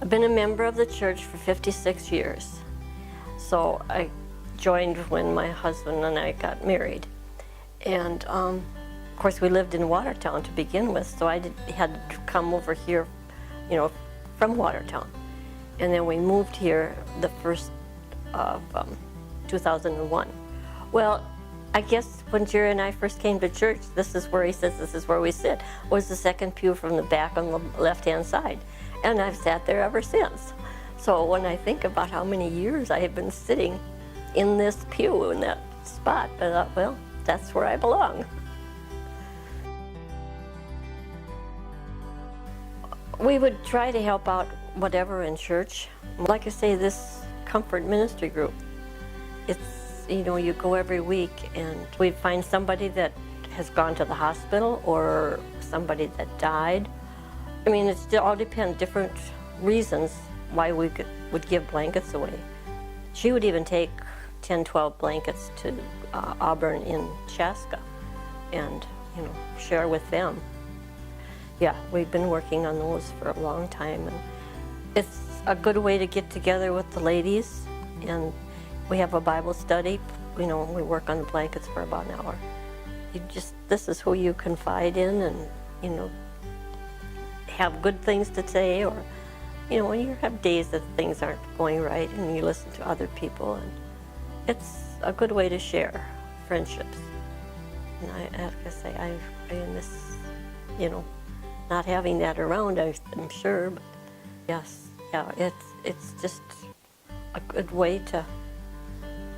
I've been a member of the church for 56 years. So I joined when my husband and I got married. And of course we lived in Watertown to begin with, so I had to come over here, from Watertown. And then we moved here the first of 2001. Well, I guess when Jerry and I first came to church, this is where he says, this is where we sit, was the second pew from the back on the left-hand side. And I've sat there ever since. So when I think about how many years I have been sitting in this pew, in that spot, I thought, well, that's where I belong. We would try to help out whatever in church. Like I say, this comfort ministry group, it's, you go every week and we find somebody that has gone to the hospital or somebody that died. I mean, it all depends, different reasons why we would give blankets away. She would even take 10, 12 blankets to Auburn in Chaska and, share with them. Yeah, we've been working on those for a long time. And it's a good way to get together with the ladies, and we have a Bible study. We work on the blankets for about an hour. This is who you confide in and, have good things to say, or, you have days that things aren't going right and you listen to other people, and it's a good way to share friendships. And I have to say, I miss, not having that around, I'm sure, but yes, yeah, it's just a good way to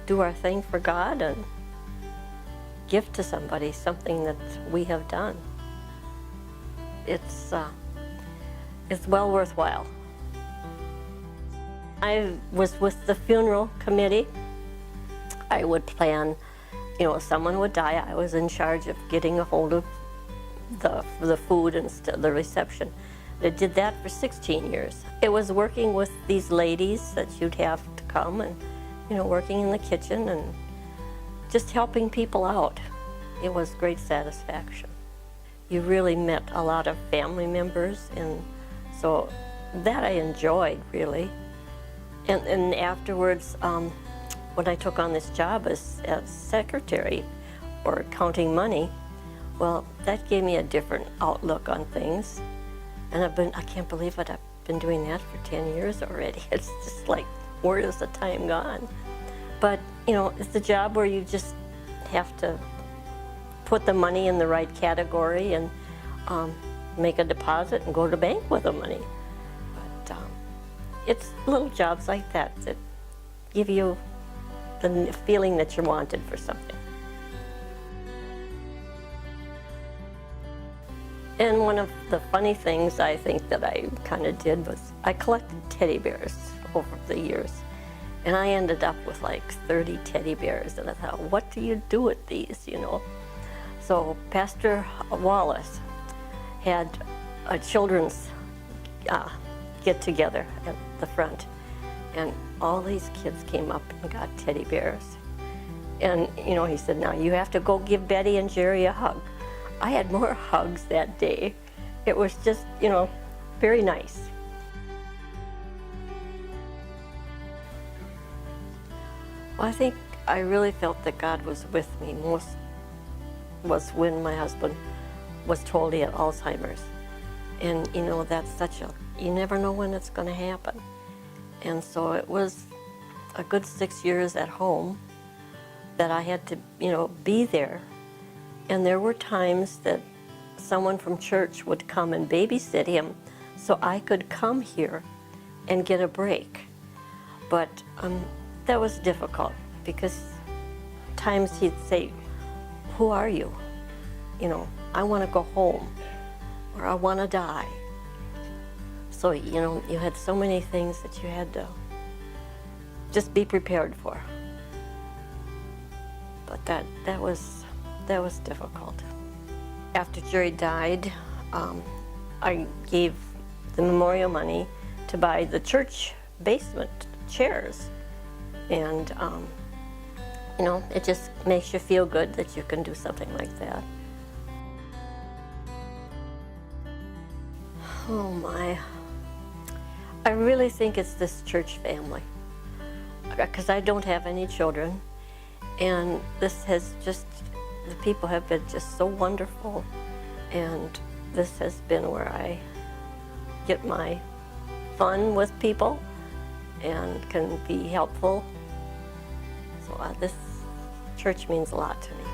do our thing for God and give to somebody something that we have done. It's well worthwhile. I was with the funeral committee. I would plan, someone would die. I was in charge of getting a hold of the food and the reception. I did that for 16 years. It was working with these ladies that you'd have to come and, working in the kitchen and just helping people out. It was great satisfaction. You really met a lot of family members, and so that I enjoyed, really. And afterwards, when I took on this job as secretary or counting money, well, that gave me a different outlook on things. And I can't believe it, I've been doing that for 10 years already. It's just like, where is the time gone? But, it's a job where you just have to put the money in the right category and make a deposit and go to the bank with the money. But it's little jobs like that that give you the feeling that you're wanted for something. And one of the funny things I think that I kind of did was I collected teddy bears over the years. And I ended up with like 30 teddy bears. And I thought, what do you do with these, So Pastor Wallace had a children's get-together at the front. And all these kids came up and got teddy bears. And, he said, now you have to go give Betty and Jerry a hug. I had more hugs that day. It was just, very nice. Well, I think I really felt that God was with me most was when my husband was told he had Alzheimer's. And, that's you never know when it's going to happen. And so it was a good 6 years at home that I had to, be there. And there were times that someone from church would come and babysit him so I could come here and get a break. But that was difficult because times he'd say, who are you? I want to go home, or I want to die. So, you had so many things that you had to just be prepared for. But that was difficult. After Jerry died, I gave the memorial money to buy the church basement chairs. And, it just makes you feel good that you can do something like that. Oh my. I really think it's this church family, because I don't have any children, and this has just, the people have been just so wonderful, and this has been where I get my fun with people and can be helpful. So this church means a lot to me.